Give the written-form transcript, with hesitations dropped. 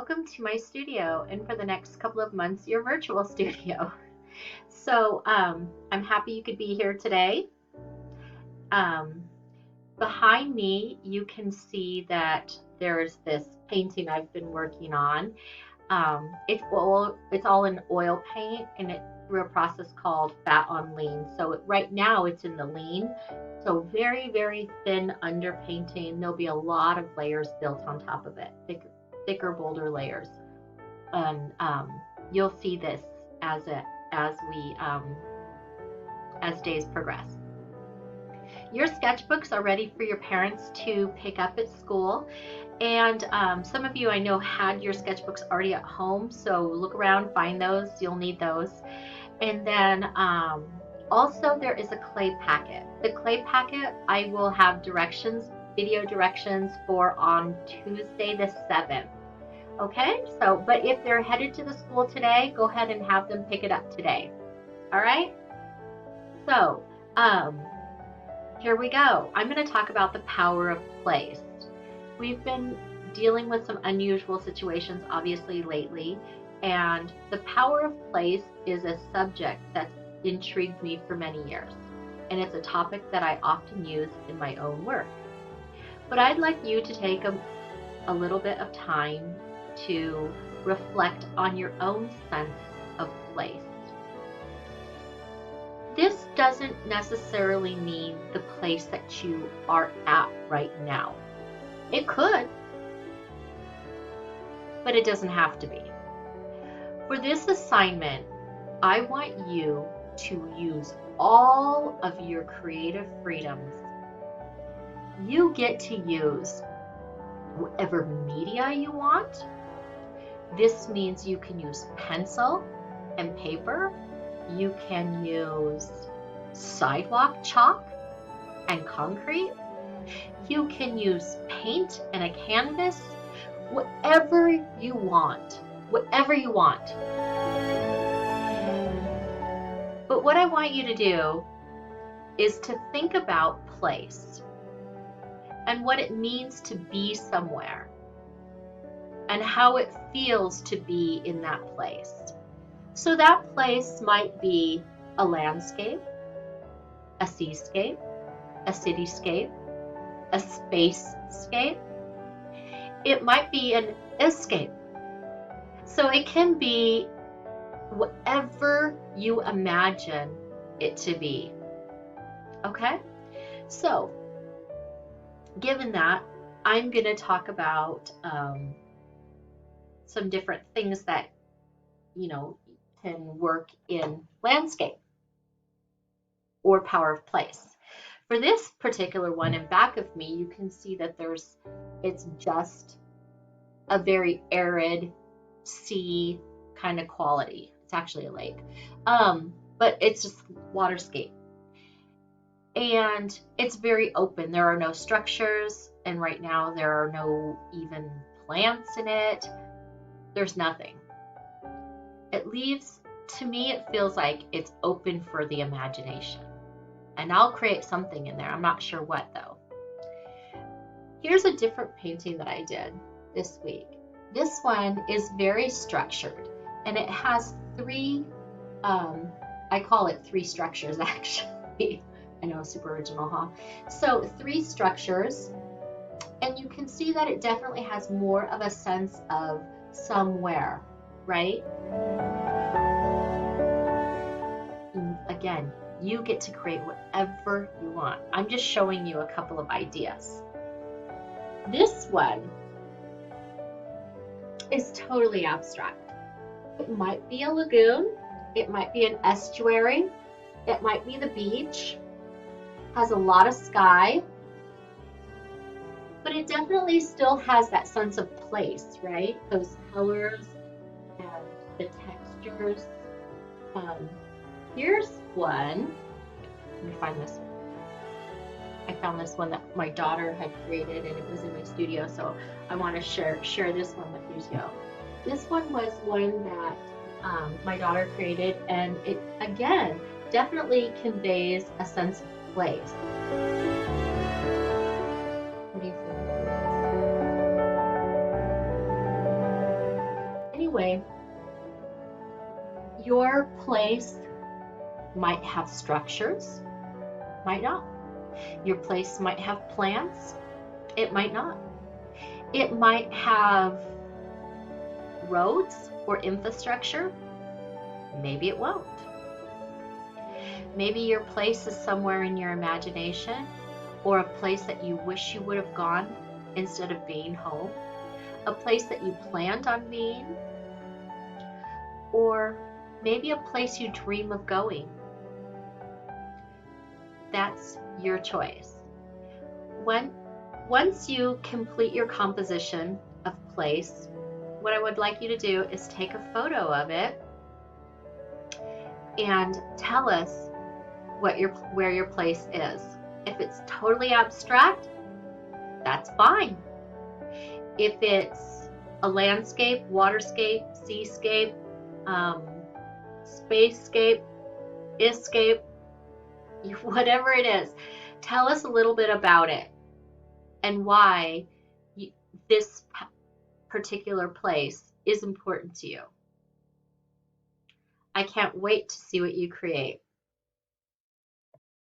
welcome to my studio, and for the next couple of months, your virtual studio. So I'm happy you could be here today. Um, Behind me, you can see that there's this painting I've been working on. It's all in oil paint, and it's through a process called fat on lean. So right now it's in the lean. So very, very thin underpainting. There'll be a lot of layers built on top of it, thicker, bolder layers. And you'll see this as it as we as days progress. Your sketchbooks are ready for your parents to pick up at school. And some of you I know had your sketchbooks already at home, so look around, find those, you'll need those. And then also there is a clay packet. The clay packet I will have directions, video directions for on Tuesday the 7th. Okay, but if they're headed to the school today, go ahead and have them pick it up today. All right, so here we go. I'm going to talk about the power of place. We've been dealing with some unusual situations, obviously, lately, and the power of place is a subject that's intrigued me for many years, and it's a topic that I often use in my own work. But I'd like you to take a little bit of time to reflect on your own sense of place. This doesn't necessarily mean the place that you are at right now. It could, but it doesn't have to be. For this assignment, I want you to use all of your creative freedoms. You get to use whatever media you want. This means you can use pencil and paper. You can use sidewalk chalk and concrete. You can use paint and a canvas. Whatever you want. Whatever you want. But what I want you to do is to think about place and what it means to be somewhere and how it feels to be in that place. So that place might be a landscape, a seascape, a cityscape, a spacescape. It might be an escape. So it can be whatever you imagine it to be. Okay? So, given that, I'm going to talk about some different things that, can work in landscape or power of place. For this particular one in back of me, you can see that it's just a very arid sea kind of quality. It's actually a lake, but it's just waterscape. And it's very open. There are no structures, and right now there are no even plants in it. There's nothing. To me, it feels like it's open for the imagination. And I'll create something in there. I'm not sure what though. Here's a different painting that I did this week. This one is very structured, and it has three, I call it three structures actually. I know, super original, huh? So 3 structures, and you can see that it definitely has more of a sense of somewhere, right? Again, you get to create whatever you want. I'm just showing you a couple of ideas. This one is totally abstract. It might be a lagoon, it might be an estuary, it might be the beach, has a lot of sky, but it definitely still has that sense of place, right? Those colors and the textures. Here's one. Let me find this one. I found this one that my daughter had created, and it was in my studio, so I want to share this one with you too. This one was one that my daughter created, and it again definitely conveys a sense of place. What do you think? anyway, your place might have structures, might not. Your place might have plants, it might not. It might have roads or infrastructure, maybe it won't. Maybe your place is somewhere in your imagination, or a place that you wish you would have gone instead of being home, a place that you planned on being, or maybe a place you dream of going. That's your choice. Once you complete your composition of place, what I would like you to do is take a photo of it and tell us where your place is. If it's totally abstract, that's fine. If it's a landscape, waterscape, seascape, spacescape, escape, whatever it is, tell us a little bit about it and why this particular place is important to you. I can't wait to see what you create.